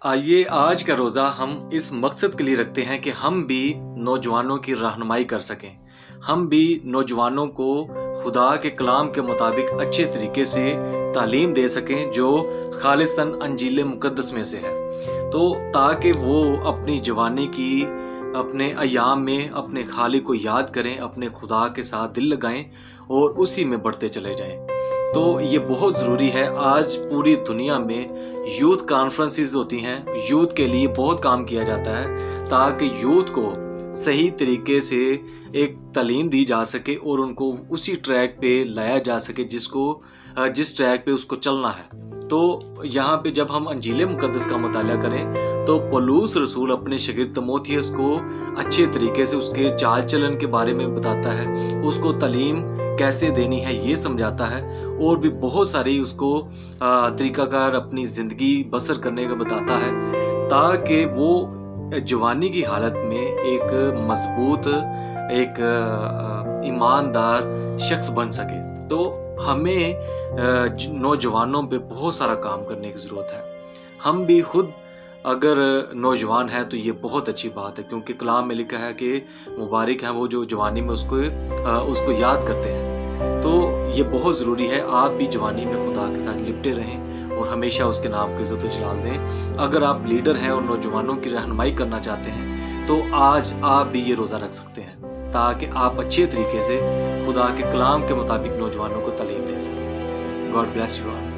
आइए आज का रोज़ा हम इस मकसद के लिए रखते हैं कि हम भी नौजवानों की रहनुमाई कर सकें। हम भी नौजवानों को खुदा के कलाम के मुताबिक अच्छे तरीके से तालीम दे सकें जो खालिसन अंजील मुक़द्दस में से है। तो ताकि वो अपनी जवानी की अपने अय्याम में अपने खालिक को याद करें, अपने खुदा के साथ दिल लगाएं और उसी में बढ़ते चले जाएं। तो ये बहुत ज़रूरी है। आज पूरी दुनिया में यूथ कॉन्फ्रेंसेस होती हैं, यूथ के लिए बहुत काम किया जाता है ताकि यूथ को सही तरीके से एक तालीम दी जा सके और उनको उसी ट्रैक पे लाया जा सके जिस ट्रैक पे उसको चलना है। तो यहाँ पे जब हम अंजील मुक़द्दस का मुताला करें तो पौलुस रसूल अपने शागिर्द तीमुथियुस को अच्छे तरीके से उसके चाल चलन के बारे में बताता है, उसको तालीम कैसे देनी है ये समझाता है और भी बहुत सारी उसको तरीक़ाकार अपनी ज़िंदगी बसर करने का बताता है ताकि वो जवानी की हालत में एक मजबूत एक ईमानदार शख्स बन सके। तो हमें नौजवानों पे बहुत सारा काम करने की ज़रूरत है। हम भी खुद अगर नौजवान है तो ये बहुत अच्छी बात है, क्योंकि कलाम में लिखा है कि मुबारक है वो जो जवानी में उसको याद करते हैं। तो ये बहुत ज़रूरी है आप भी जवानी में खुदा के साथ लिपटे रहें और हमेशा उसके नाम की इज़्ज़त व जलाल दें। अगर आप लीडर हैं और नौजवानों की रहनुमाई करना चाहते हैं तो आज आप भी ये रोज़ा रख सकते हैं ताकि आप अच्छे तरीके से खुदा के कलाम के मुताबिक नौजवानों को तालीम दे सकें। God bless you all.